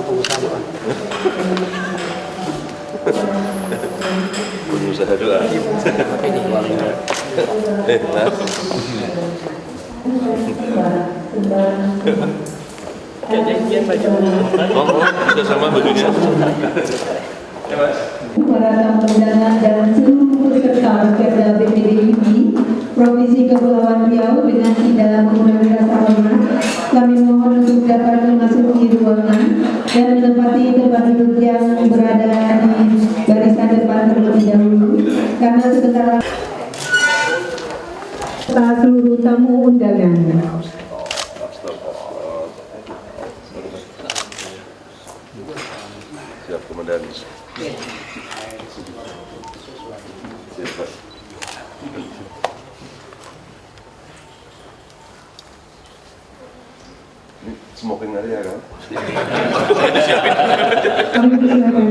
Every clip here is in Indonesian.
pengusaha doa. Pengusaha doa. Ini keluarga. Nah. Kayak janjian baju. Oh, bisa sama bajunya. Para tamu undangan dan seluruh peserta Perda BPDII Provinsi Kepulauan Riau dengan tidak mengurangi rasa hormat, kami mohon untuk dapat memasuki ruangan dan menempati tempat duduk yang berada di barisan depan terlebih dahulu, karena sebentar lagi seluruh tamu undangan. Siap, Komandan. Ini smoking area kan? Kami persilakan.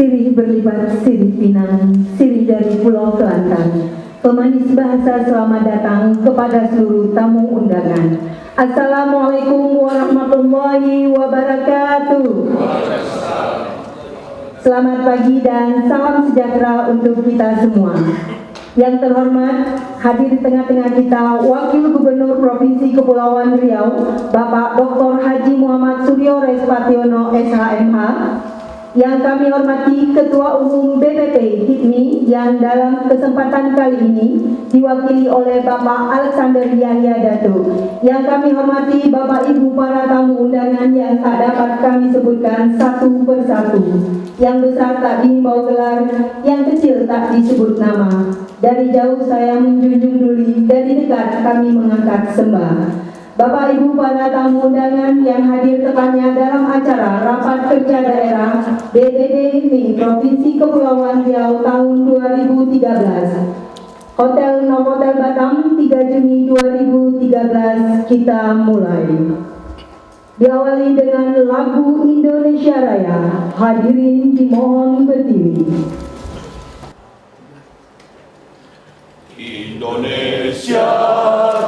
Sirih berlibat sirih Pinang, sirih dari Pulau Kelantan, Pemanis bahasa selamat datang kepada seluruh tamu undangan. Assalamualaikum warahmatullahi wabarakatuh. Selamat pagi dan salam sejahtera untuk kita semua. Yang terhormat, hadir di tengah-tengah kita Wakil Gubernur Provinsi Kepulauan Riau, Bapak Dr. Haji Muhammad Suryo Respationo SHMH. Yang kami hormati Ketua Umum BPP HIPMI yang dalam kesempatan kali ini diwakili oleh Bapak Alexander Yahya Dato. Yang kami hormati Bapak Ibu para tamu undangan yang tak dapat kami sebutkan satu persatu. Yang besar tak dihimbau gelar, yang kecil tak disebut nama. Dari jauh saya menjunjung duli, dari dekat kami mengangkat sembah. Bapak Ibu para tamu undangan yang hadir tepatnya dalam acara Rapat Kerja Daerah BPD HIPMI Provinsi Kepulauan Riau tahun 2013. Hotel Novotel Batam 3 Juni 2013 kita mulai. Diawali dengan lagu Indonesia Raya. Hadirin dimohon berdiri. Indonesia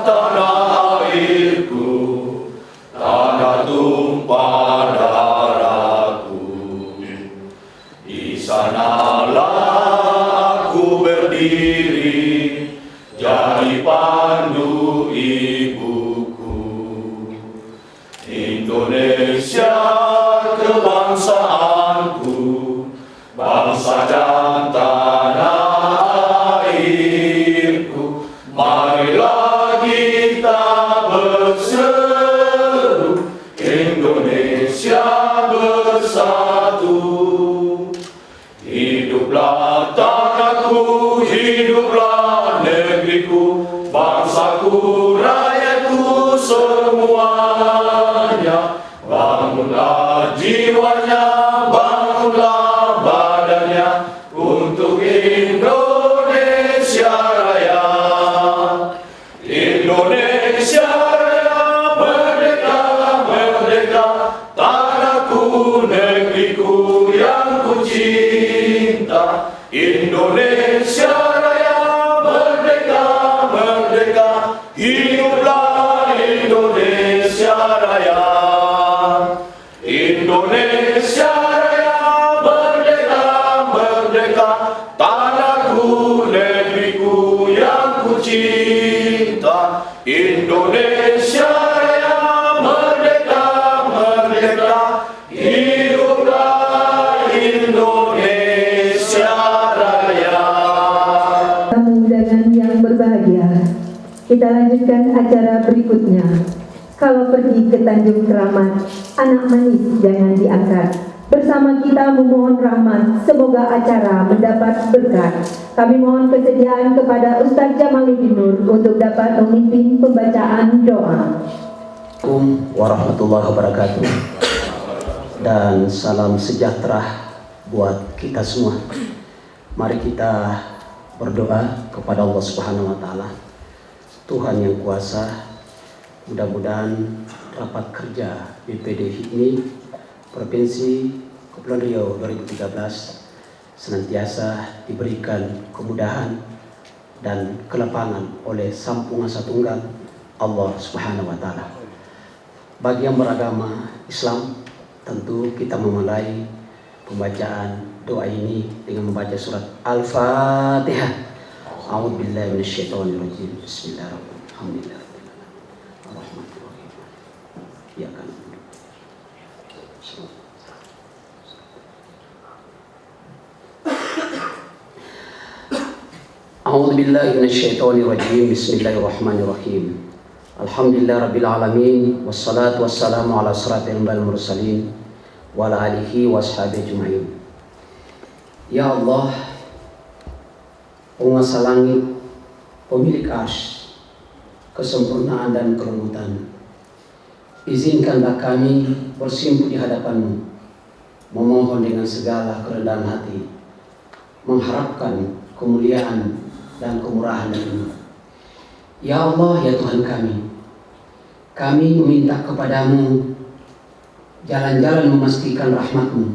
tanah airku, tanah tumpah darahku. Di sanalah aku berdiri, jadi pandu ibuku. Indonesia kebangsaanku, bangsa dan tanah airku. Marilah kita berseru, Indonesia bersatu. Hiduplah tanahku, hiduplah negeriku, bangsaku, rakyatku semuanya. Bangunlah jiwanya, bangunlah badannya untuk Indonesia Raya. Indonesia Raya, merdeka, merdeka, tanahku, negeriku yang ku cinta. Indonesia Raya, merdeka, merdeka, hiduplah Indonesia Raya. Indonesia Raya, merdeka, merdeka, tanahku, negeriku yang ku cinta. Indonesia Raya, merdeka, merdeka, hiduplah Indonesia Raya. Tamu undangan yang berbahagia, kita lanjutkan acara berikutnya. Kalau pergi ke Tanjung Keramat, anak manis jangan diangkat. Bersama kita memohon rahmat, semoga acara mendapat berkat. Kami mohon kesediaan kepada Ustaz Jamaluddin Nur untuk dapat memimpin pembacaan doa. Assalamualaikum warahmatullahi wabarakatuh. Dan salam sejahtera buat kita semua. Mari kita berdoa kepada Allah Subhanahu wa taala. Tuhan yang kuasa, mudah-mudahan rapat kerja BPD HIPMI Provinsi Kepulauan Riau 2013 senantiasa diberikan kemudahan dan kelapangan oleh Sang Penguasa Tunggal Allah Subhanahu wa taala. Bagi yang beragama Islam, tentu kita memulai pembacaan doa ini dengan membaca surat Al-Fatihah. A'udzubillahi minasyaitonirrajim. Bismillahirrahmanirrahim. Ya kan. A'udzubillahi minasyaitonirrajim. Bismillahirrahmanirrahim. Alhamdulillah rabbil alamin, wassalatu wassalamu ala asyrafil mursalin wa ala alihi washabihi ajmain. Ya Allah, Penguasa langit, pemilik arsy, kesempurnaan dan kelembutan, izinkanlah kami bersimpuh di hadapan-Mu, memohon dengan segala kerendahan hati, mengharapkan kemuliaan dan kemurahan dari-Mu. Ya Allah, ya Tuhan kami meminta kepadamu jalan-jalan memastikan rahmat-Mu,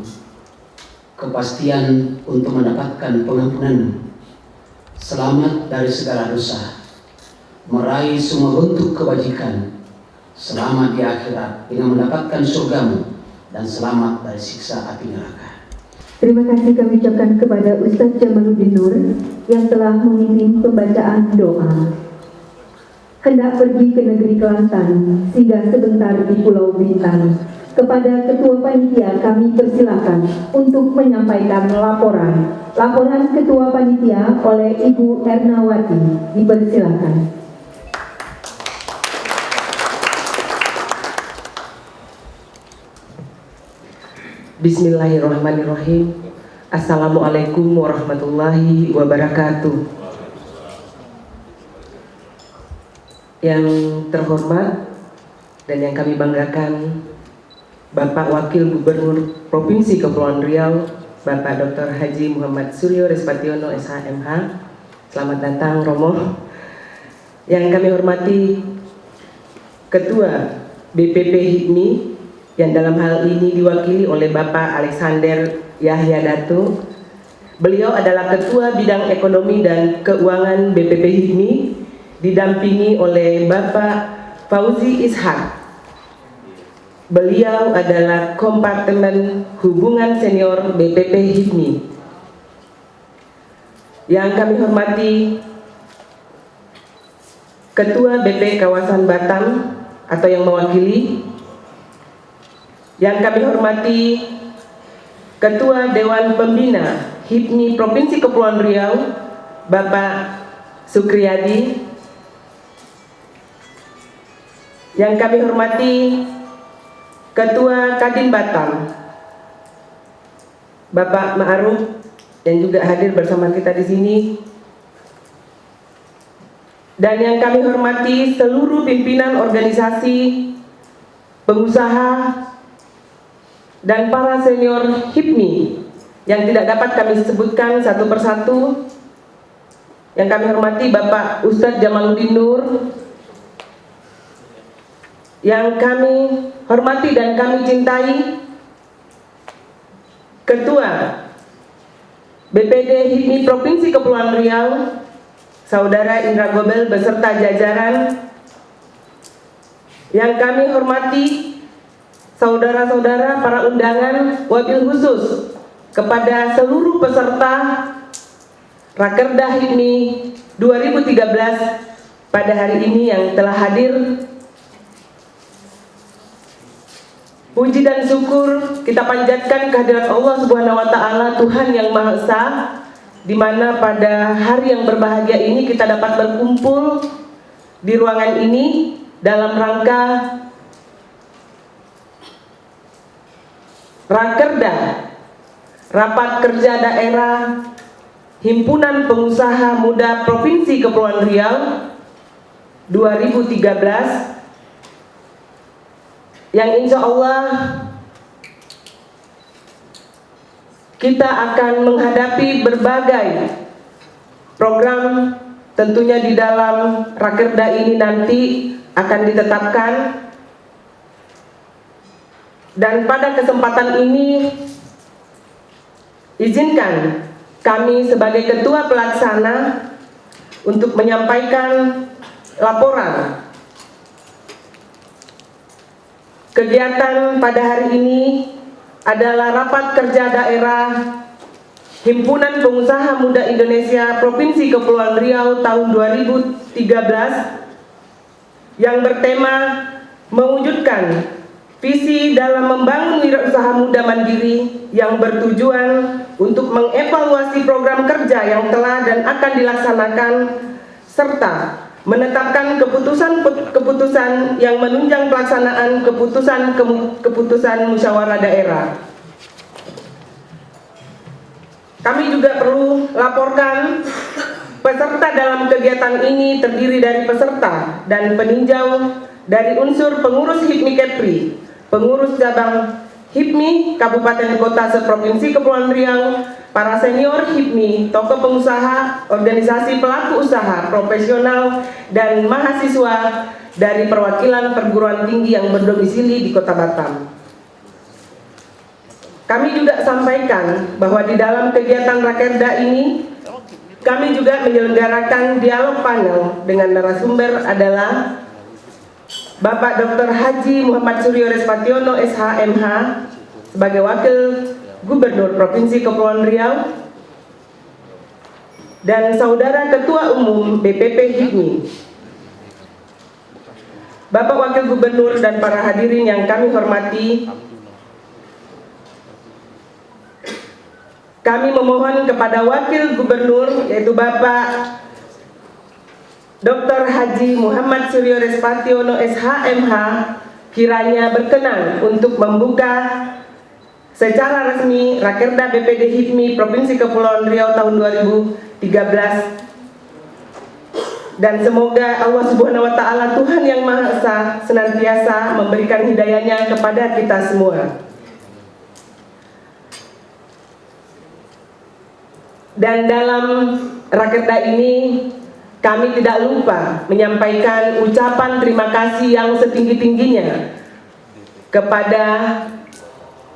kepastian untuk mendapatkan pengampunan-Mu, selamat dari segala dosa, meraih semua bentuk kebajikan, selamat di akhirat dengan mendapatkan surgamu, dan selamat dari siksa api neraka. Terima kasih kami ucapkan kepada Ustadz Jamaluddin Nur yang telah memimpin pembacaan doa. Hendak pergi ke negeri Kelantan, singgah sebentar di Pulau Bintang. Kepada Ketua Panitia kami persilakan untuk menyampaikan laporan. Laporan Ketua Panitia oleh Ibu Ernawati, dipersilakan. Bismillahirrahmanirrahim. Assalamualaikum warahmatullahi wabarakatuh. Yang terhormat dan yang kami banggakan, Bapak Wakil Gubernur Provinsi Kepulauan Riau, Bapak Dr. Haji Muhammad Suryo Respationo SHMH. Selamat datang Romo. Yang kami hormati Ketua BPP HIPMI yang dalam hal ini diwakili oleh Bapak Alexander Yahya Dato. Beliau adalah Ketua Bidang Ekonomi dan Keuangan BPP HIPMI, didampingi oleh Bapak Fauzi Ishak. Beliau adalah Kompartemen Hubungan Senior BPP HIPMI. Yang kami hormati Ketua BP Kawasan Batam atau yang mewakili. Yang kami hormati Ketua Dewan Pembina HIPMI Provinsi Kepulauan Riau, Bapak Sukriyadi. Yang kami hormati Ketua Kadin Batam, Bapak Ma'ruf, yang juga hadir bersama kita di sini. Dan yang kami hormati seluruh pimpinan organisasi, pengusaha, dan para senior HIPMI yang tidak dapat kami sebutkan satu persatu. Yang kami hormati Bapak Ustadz Jamaluddin Nur, yang kami hormati dan kami cintai Ketua BPD HIPMI Provinsi Kepulauan Riau, Saudara Indra Gobel beserta jajaran. Yang kami hormati saudara-saudara para undangan, wabil khusus kepada seluruh peserta Rakerda HIPMI 2013 pada hari ini yang telah hadir. Puji dan syukur kita panjatkan kehadirat Allah Subhanahu wa Ta'ala, Tuhan yang Maha Esa, di mana pada hari yang berbahagia ini kita dapat berkumpul di ruangan ini dalam rangka Rakerda, Rapat Kerja Daerah Himpunan Pengusaha Muda Provinsi Kepulauan Riau 2013, yang insya Allah kita akan menghadapi berbagai program. Tentunya di dalam Rakerda ini nanti akan ditetapkan, dan pada kesempatan ini izinkan kami sebagai Ketua Pelaksana untuk menyampaikan laporan kegiatan pada hari ini. Adalah Rapat Kerja Daerah Himpunan Pengusaha Muda Indonesia Provinsi Kepulauan Riau tahun 2013 yang bertema mewujudkan visi dalam membangun wirausaha muda mandiri yang bertujuan untuk mengevaluasi program kerja yang telah dan akan dilaksanakan serta menetapkan keputusan-keputusan yang menunjang pelaksanaan keputusan musyawarah daerah. Kami juga perlu laporkan peserta dalam kegiatan ini terdiri dari peserta dan peninjau dari unsur pengurus HIPMI Kepri, pengurus cabang HIPMI Kabupaten Kota seprovinsi Kepulauan Riau, para senior HIPMI, tokoh pengusaha, organisasi pelaku usaha, profesional, dan mahasiswa dari perwakilan perguruan tinggi yang berdomisili di Kota Batam. Kami juga sampaikan bahwa di dalam kegiatan Rakerda ini kami juga menyelenggarakan dialog panel dengan narasumber adalah Bapak Dr. Haji Muhammad Suryo Respationo SH.MH sebagai Wakil Gubernur Provinsi Kepulauan Riau dan Saudara Ketua Umum BPP HIPMI. Bapak Wakil Gubernur dan para hadirin yang kami hormati, kami memohon kepada Wakil Gubernur yaitu Bapak Dr. Haji Muhammad Suryo Respationo SH.MH kiranya berkenan untuk membuka secara resmi Rakerda BPD HIPMI Provinsi Kepulauan Riau tahun 2013, dan semoga Allah Subhanahu wa Ta'ala, Tuhan yang Maha Esa, senantiasa memberikan hidayahnya kepada kita semua. Dan dalam Rakerda ini kami tidak lupa menyampaikan ucapan terima kasih yang setinggi-tingginya kepada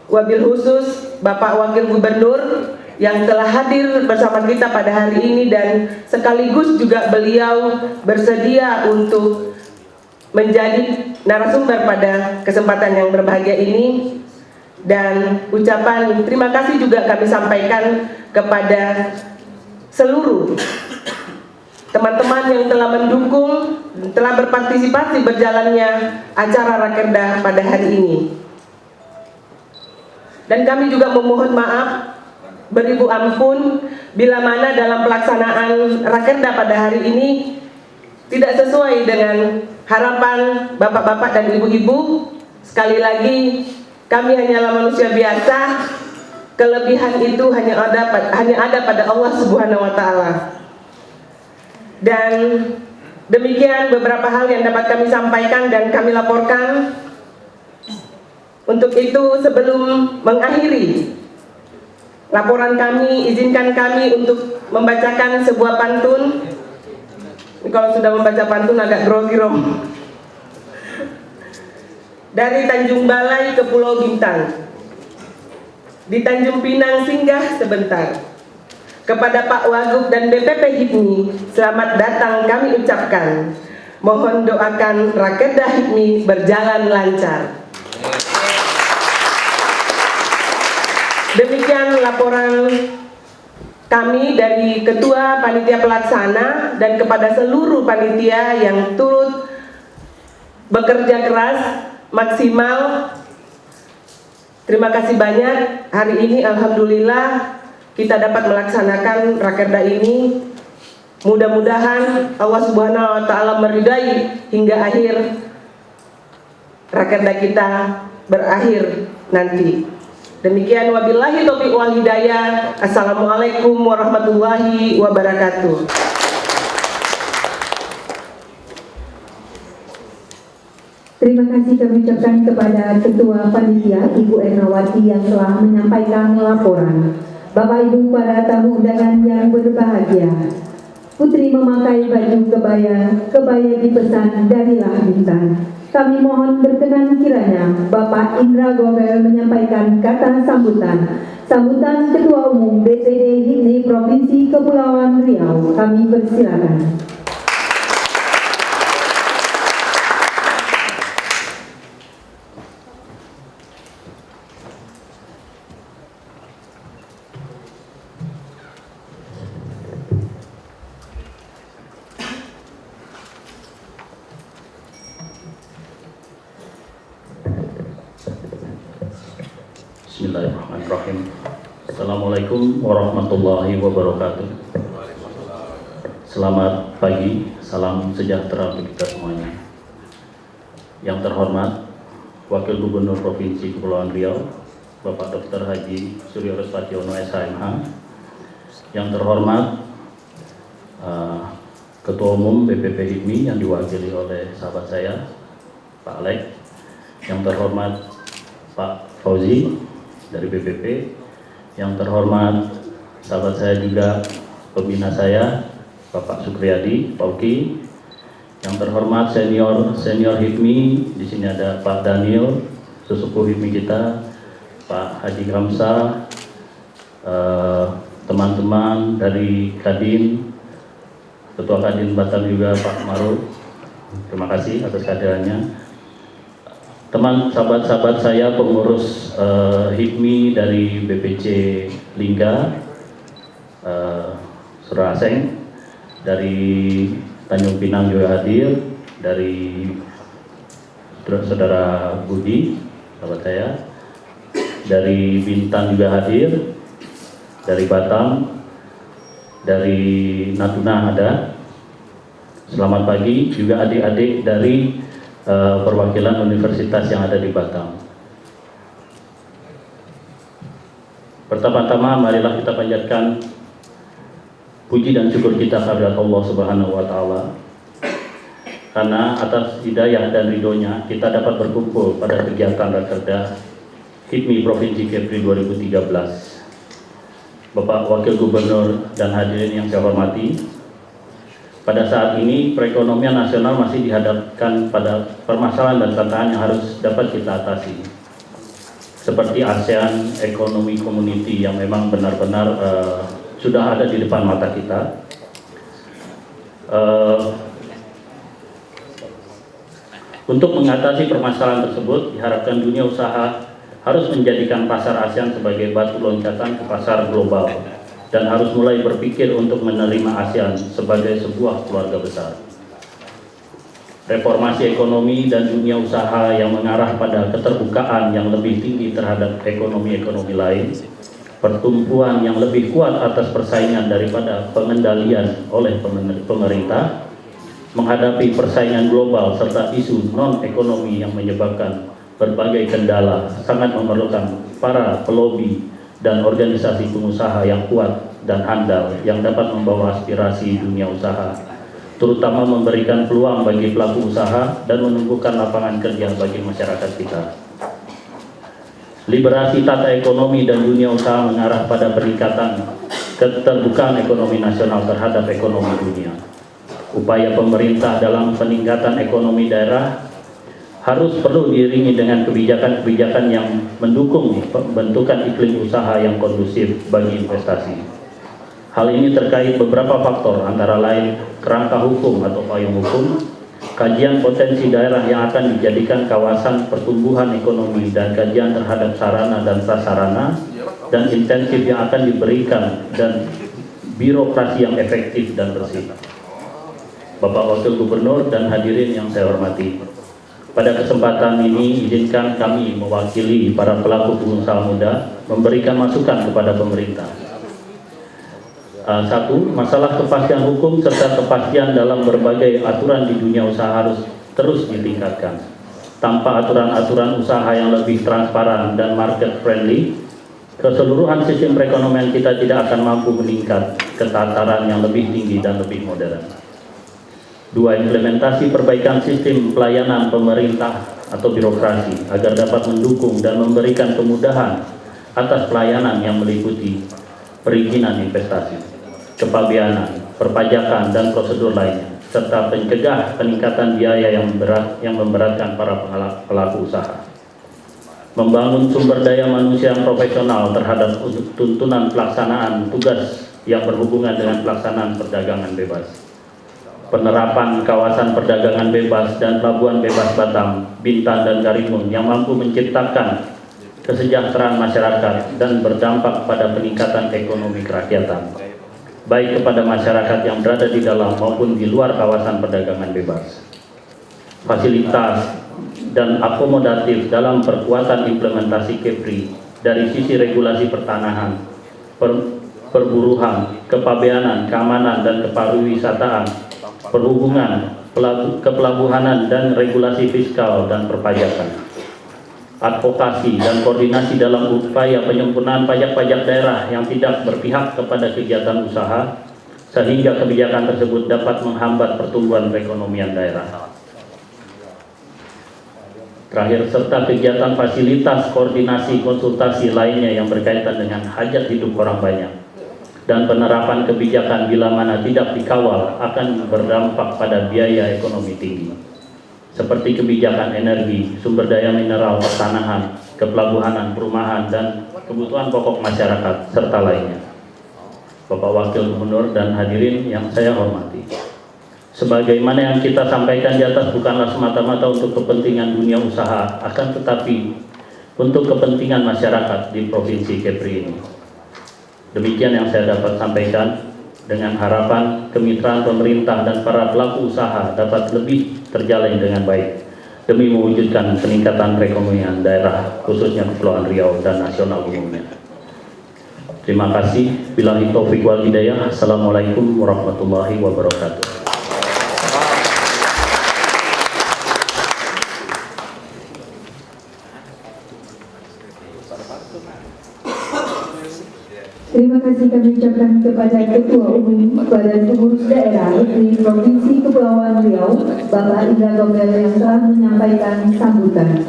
wabil khusus Bapak Wakil Gubernur yang telah hadir bersama kita pada hari ini, dan sekaligus juga beliau bersedia untuk menjadi narasumber pada kesempatan yang berbahagia ini. Dan ucapan terima kasih juga kami sampaikan kepada seluruh teman-teman yang telah mendukung, telah berpartisipasi berjalannya acara Rakerda pada hari ini. Dan kami juga memohon maaf, beribu ampun bila mana dalam pelaksanaan Rakerda pada hari ini tidak sesuai dengan harapan bapak-bapak dan ibu-ibu. Sekali lagi, kami hanyalah manusia biasa. Kelebihan itu hanya ada pada Allah Subhanahu wa Ta'ala. Dan demikian beberapa hal yang dapat kami sampaikan dan kami laporkan. Untuk itu, sebelum mengakhiri laporan kami, izinkan kami untuk membacakan sebuah pantun. Kalau sudah membaca pantun agak grogi rom. Dari Tanjung Balai ke Pulau Bintang, di Tanjung Pinang singgah sebentar. Kepada Pak Wagub dan BPP HIPMI, selamat datang kami ucapkan. Mohon doakan Rakerda HIPMI berjalan lancar. Demikian laporan kami dari Ketua Panitia Pelaksana dan kepada seluruh panitia yang turut bekerja keras, maksimal. Terima kasih banyak. Hari ini alhamdulillah kita dapat melaksanakan Rakerda ini. Mudah-mudahan Allah Subhanahu wa Ta'ala meridai hingga akhir Rakerda kita berakhir nanti. Demikian, wabillahi taufiq wal hidayah. Assalamualaikum warahmatullahi wabarakatuh. Terima kasih kami ucapkan kepada Ketua Panitia Ibu Ernawati yang telah menyampaikan laporan. Bapak Ibu para tamu undangan yang berbahagia, putri memakai baju kebaya dipesan darilah bintang. Kami mohon berkenan kiranya Bapak Indra Gobel menyampaikan kata sambutan. Sambutan Ketua Umum BPD HIPMI Provinsi Kepulauan Riau. Kami persilakan. Bismillahirrahmanirrahim. Assalamualaikum warahmatullahi wabarakatuh. Selamat pagi, salam sejahtera untuk kita semuanya. Yang terhormat Wakil Gubernur Provinsi Kepulauan Riau, Bapak Dr. Haji Suryo Respationo SH.MH. Yang terhormat Ketua Umum BPP HIPMI yang diwakili oleh sahabat saya, Pak Alek. Yang terhormat Pak Fauzi dari BPP, yang terhormat sahabat saya juga pembina saya Bapak Sukriyadi, Pauki, yang terhormat senior HIPMI, di sini ada Pak Daniel, sesepuh HIPMI kita, Pak Haji Gramsa, teman-teman dari Kadin, Ketua Kadin Batam juga Pak Maruf, terima kasih atas kehadirannya. Teman sahabat-sahabat saya pengurus HIPMI dari BPC Lingga, Saudara Aseng, dari Tanjung Pinang juga hadir, dari Saudara Budi, sahabat saya, dari Bintan juga hadir, dari Batam, dari Natuna ada. Selamat pagi juga adik-adik dari perwakilan universitas yang ada di Batam. Pertama-tama marilah kita panjatkan puji dan syukur kita kepada Allah Subhanahu wa taala. Karena atas hidayah dan ridhonya kita dapat berkumpul pada kegiatan Rakerda HIPMI Provinsi Kepri 2013. Bapak Wakil Gubernur dan hadirin yang saya hormati, pada saat ini perekonomian nasional masih dihadapkan pada permasalahan dan tantangan yang harus dapat kita atasi. Seperti ASEAN Economic Community yang memang benar-benar sudah ada di depan mata kita. Untuk mengatasi permasalahan tersebut, diharapkan dunia usaha harus menjadikan pasar ASEAN sebagai batu loncatan ke pasar global, dan harus mulai berpikir untuk menerima ASEAN sebagai sebuah keluarga besar. Reformasi ekonomi dan dunia usaha yang mengarah pada keterbukaan yang lebih tinggi terhadap ekonomi-ekonomi lain, pertumbuhan yang lebih kuat atas persaingan daripada pengendalian oleh pemerintah, menghadapi persaingan global serta isu non-ekonomi yang menyebabkan berbagai kendala, sangat memerlukan para pelobi dan organisasi pengusaha yang kuat dan handal yang dapat membawa aspirasi dunia usaha, terutama memberikan peluang bagi pelaku usaha dan menumbuhkan lapangan kerja bagi masyarakat kita. Liberasi tata ekonomi dan dunia usaha mengarah pada peningkatan keterbukaan ekonomi nasional terhadap ekonomi dunia. Upaya pemerintah dalam peningkatan ekonomi daerah harus perlu diiringi dengan kebijakan-kebijakan yang mendukung pembentukan iklim usaha yang kondusif bagi investasi. Hal ini terkait beberapa faktor, antara lain kerangka hukum atau payung hukum, kajian potensi daerah yang akan dijadikan kawasan pertumbuhan ekonomi, dan kajian terhadap sarana dan prasarana dan intensif yang akan diberikan, dan birokrasi yang efektif dan bersih. Bapak Wakil Gubernur dan hadirin yang saya hormati, pada kesempatan ini izinkan kami mewakili para pelaku pengusaha muda memberikan masukan kepada pemerintah. Satu, masalah kepastian hukum serta kepastian dalam berbagai aturan di dunia usaha harus terus ditingkatkan. Tanpa aturan-aturan usaha yang lebih transparan dan market friendly, keseluruhan sistem perekonomian kita tidak akan mampu meningkat ke tataran yang lebih tinggi dan lebih modern. Dua, implementasi perbaikan sistem pelayanan pemerintah atau birokrasi agar dapat mendukung dan memberikan kemudahan atas pelayanan yang meliputi perizinan investasi, kepabeanan, perpajakan, dan prosedur lainnya, serta mencegah peningkatan biaya yang memberatkan para pelaku usaha. Membangun sumber daya manusia yang profesional terhadap tuntunan pelaksanaan tugas yang berhubungan dengan pelaksanaan perdagangan bebas. Penerapan kawasan perdagangan bebas dan pelabuhan bebas Batam, Bintan, dan Karimun yang mampu menciptakan kesejahteraan masyarakat dan berdampak pada peningkatan ekonomi kerakyatan, baik kepada masyarakat yang berada di dalam maupun di luar kawasan perdagangan bebas. Fasilitas dan akomodatif dalam perkuatan implementasi Kepri dari sisi regulasi pertanahan, perburuhan, kepabeanan, keamanan, dan kepariwisataan, perhubungan, kepelabuhanan, dan regulasi fiskal dan perpajakan. Advokasi dan koordinasi dalam upaya penyempurnaan pajak-pajak daerah yang tidak berpihak kepada kegiatan usaha, sehingga kebijakan tersebut dapat menghambat pertumbuhan perekonomian daerah. Terakhir, serta kegiatan fasilitas koordinasi konsultasi lainnya yang berkaitan dengan hajat hidup orang banyak, dan penerapan kebijakan bila mana tidak dikawal akan berdampak pada biaya ekonomi tinggi, seperti kebijakan energi, sumber daya mineral, pertanahan, kepelabuhanan, perumahan, dan kebutuhan pokok masyarakat, serta lainnya. Bapak Wakil Gubernur dan hadirin yang saya hormati. Sebagaimana yang kita sampaikan di atas bukanlah semata-mata untuk kepentingan dunia usaha, akan tetapi untuk kepentingan masyarakat di Provinsi Kepri ini. Demikian yang saya dapat sampaikan, dengan harapan kemitraan pemerintah dan para pelaku usaha dapat lebih terjalin dengan baik demi mewujudkan peningkatan perekonomian daerah, khususnya Kepulauan Riau dan nasional umumnya. Terima kasih. Billahi taufiq wal hidayah. Assalamualaikum warahmatullahi wabarakatuh. Terima kasih kami ucapkan kepada Ketua Umum Badan Pengurus Daerah di Provinsi Kepulauan Riau, Bapak Indra Gombel yang telah menyampaikan sambutan.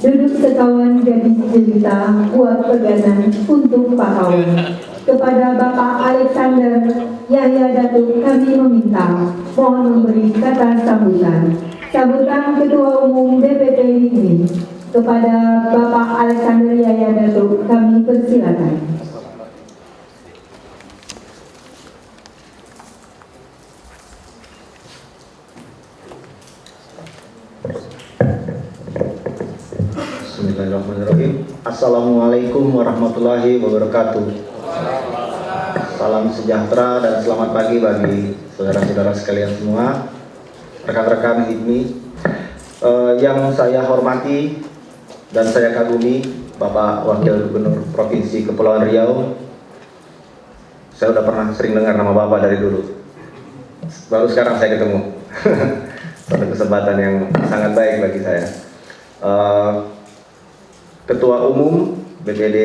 Duduk sekawan gadis jelita, buat pegangan untuk pahlawan. Kepada Bapak Alexander Yahya Datuk kami meminta, mohon memberi kata sambutan. Sambutan Ketua Umum DPP ini kepada Bapak Alexander Yahya Datuk kami persilakan. Bismillahirrahmanirrahim. Assalamualaikum warahmatullahi wabarakatuh. Salam sejahtera dan selamat pagi bagi saudara-saudara sekalian semua, rekan-rekan HIPMI yang saya hormati dan saya kagumi, Bapak Wakil Gubernur Provinsi Kepulauan Riau. Saya udah pernah sering dengar nama Bapak dari dulu, baru sekarang saya ketemu. Satu kesempatan yang sangat baik bagi saya. Ketua Umum BPD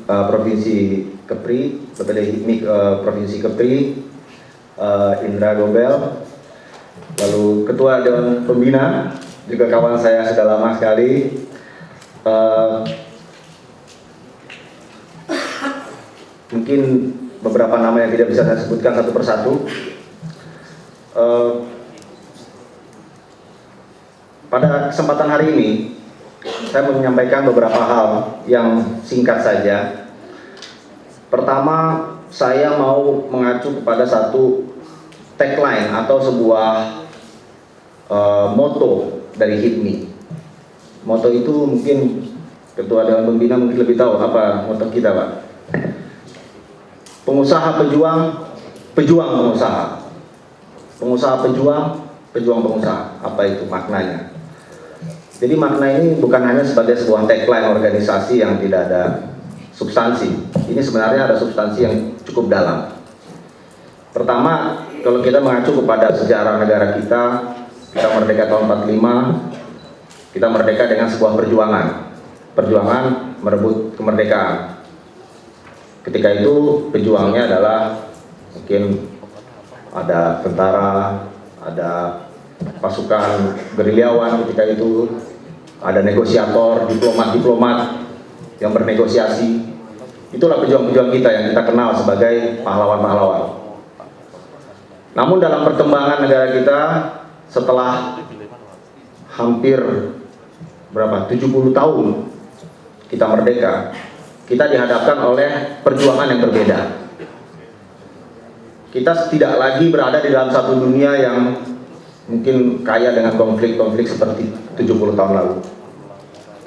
Provinsi Kepri, BPD HIPMI Provinsi Kepri, Indra Gombel, lalu Ketua Dewan Pembina, juga kawan saya sudah lama sekali, mungkin beberapa nama yang tidak bisa saya sebutkan satu persatu. Pada kesempatan hari ini saya mau menyampaikan beberapa hal yang singkat saja. Pertama, saya mau mengacu kepada satu tagline atau sebuah moto dari HIPMI. Moto itu mungkin Ketua Dewan Pembina mungkin lebih tahu apa moto kita, Pak. Pengusaha pejuang, pejuang pengusaha. Pengusaha pejuang, pejuang pengusaha. Apa itu maknanya? Jadi makna ini bukan hanya sebagai sebuah tagline organisasi yang tidak ada substansi. Ini sebenarnya ada substansi yang cukup dalam. Pertama, kalau kita mengacu kepada sejarah negara kita merdeka tahun 45, kita merdeka dengan sebuah perjuangan. Perjuangan merebut kemerdekaan. Ketika itu pejuangnya adalah mungkin ada tentara, ada pasukan gerilyawan ketika itu, ada negosiator, diplomat-diplomat yang bernegosiasi. Itulah pejuang-pejuang kita yang kita kenal sebagai pahlawan-pahlawan. Namun dalam perkembangan negara kita setelah hampir 70 tahun kita merdeka, kita dihadapkan oleh perjuangan yang berbeda. Kita tidak lagi berada di dalam satu dunia yang mungkin kaya dengan konflik-konflik seperti 70 tahun lalu.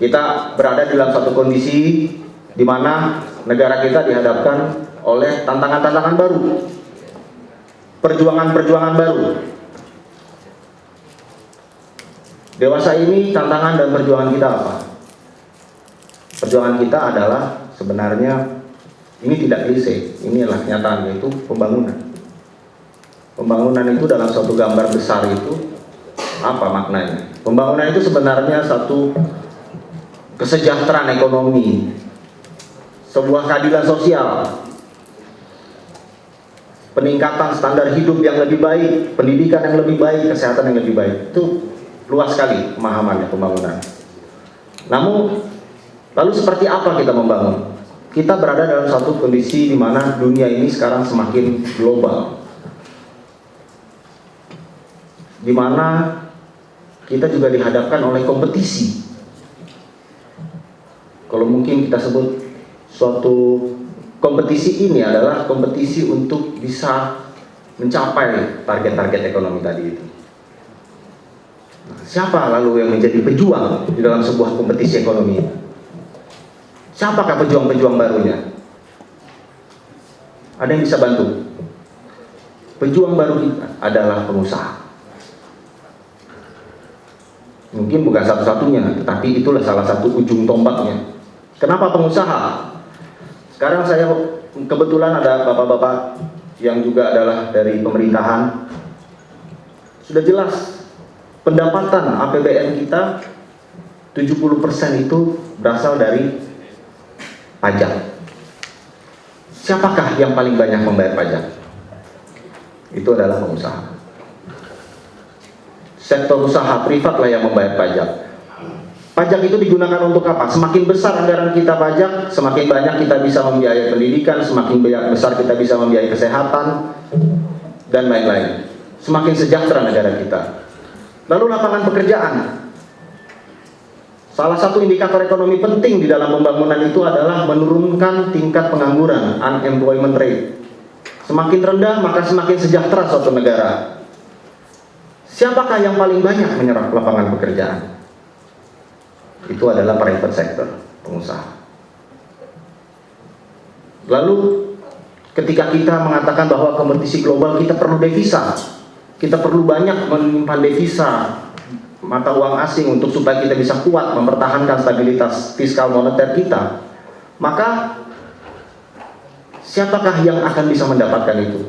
Kita berada di dalam satu kondisi di mana negara kita dihadapkan oleh tantangan-tantangan baru, perjuangan-perjuangan baru. Dewasa ini tantangan dan perjuangan kita apa? Perjuangan kita adalah sebenarnya ini tidak klise, ini adalah kenyataan, yaitu pembangunan. Pembangunan itu dalam suatu gambar besar itu apa maknanya? Pembangunan itu sebenarnya satu kesejahteraan ekonomi, sebuah keadilan sosial, peningkatan standar hidup yang lebih baik, pendidikan yang lebih baik, kesehatan yang lebih baik. Itu luas sekali pemahamannya pembangunan. Namun, lalu seperti apa kita membangun? Kita berada dalam satu kondisi di mana dunia ini sekarang semakin global, di mana kita juga dihadapkan oleh kompetisi. Kalau mungkin kita sebut suatu kompetisi ini adalah kompetisi untuk bisa mencapai target-target ekonomi tadi itu. Nah, siapa lalu yang menjadi pejuang di dalam sebuah kompetisi ekonomi? Siapakah pejuang-pejuang barunya? Ada yang bisa bantu? Pejuang baru kita adalah pengusaha. Mungkin bukan satu-satunya, tetapi itulah salah satu ujung tombaknya. Kenapa pengusaha? Sekarang saya kebetulan ada bapak-bapak yang juga adalah dari pemerintahan. Sudah jelas pendapatan APBN kita 70% itu berasal dari pajak. Siapakah yang paling banyak membayar pajak? Itu adalah pengusaha. Sektor usaha privat lah yang membayar pajak. Pajak itu digunakan untuk apa? Semakin besar anggaran kita pajak, semakin banyak kita bisa membiayai pendidikan, semakin besar kita bisa membiayai kesehatan, dan lain-lain. Semakin sejahtera negara kita. Lalu lapangan pekerjaan. Salah satu indikator ekonomi penting di dalam pembangunan itu adalah menurunkan tingkat pengangguran, unemployment rate. Semakin rendah, maka semakin sejahtera suatu negara. Siapakah yang paling banyak menyerap lapangan pekerjaan? Itu adalah private sector, pengusaha. Lalu ketika kita mengatakan bahwa kompetisi global kita perlu devisa, kita perlu banyak menyimpan devisa, mata uang asing untuk supaya kita bisa kuat mempertahankan stabilitas fiskal moneter kita, maka siapakah yang akan bisa mendapatkan itu?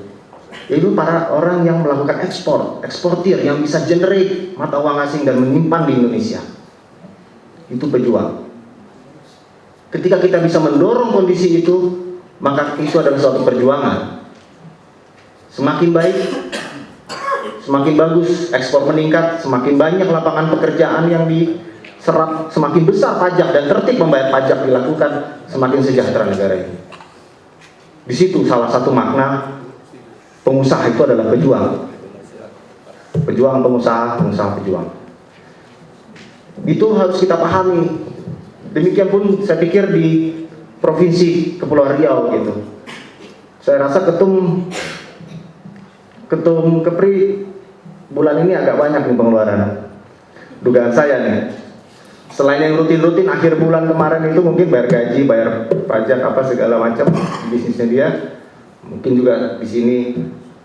Yaitu para orang yang melakukan eksportir yang bisa generate mata uang asing dan menyimpan di Indonesia. Itu pejuang. Ketika kita bisa mendorong kondisi itu, maka itu adalah suatu perjuangan. Semakin baik, semakin bagus, ekspor meningkat, semakin banyak lapangan pekerjaan yang diserap, semakin besar pajak dan tertib membayar pajak dilakukan, semakin sejahtera negara ini. Di situ salah satu makna pengusaha itu adalah pejuang. Pejuang pengusaha, pengusaha pejuang. Itu harus kita pahami. Demikian pun saya pikir di Provinsi Kepulauan Riau gitu. Saya rasa ketum Kepri bulan ini agak banyak nih pengeluaran. Dugaan saya nih. Selain yang rutin-rutin akhir bulan kemarin itu mungkin bayar gaji, bayar pajak apa segala macam bisnisnya dia. Mungkin juga di sini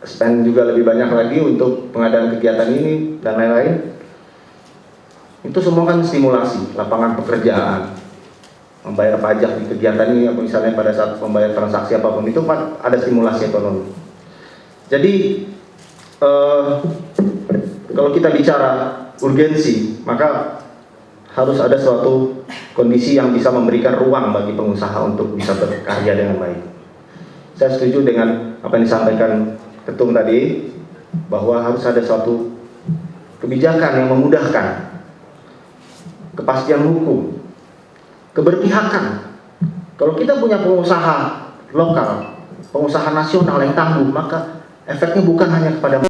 spend juga lebih banyak lagi untuk pengadaan kegiatan ini dan lain-lain. Itu semua kan stimulasi, lapangan pekerjaan, membayar pajak di kegiatan ini, atau misalnya pada saat membayar transaksi apapun itu ada stimulasi ekonomi. Jadi kalau kita bicara urgensi, maka harus ada suatu kondisi yang bisa memberikan ruang bagi pengusaha untuk bisa berkarya dengan baik. Saya setuju dengan apa yang disampaikan Ketum tadi, bahwa harus ada suatu kebijakan yang memudahkan, kepastian hukum, keberpihakan. Kalau kita punya pengusaha lokal, pengusaha nasional yang tangguh, maka efeknya bukan hanya kepada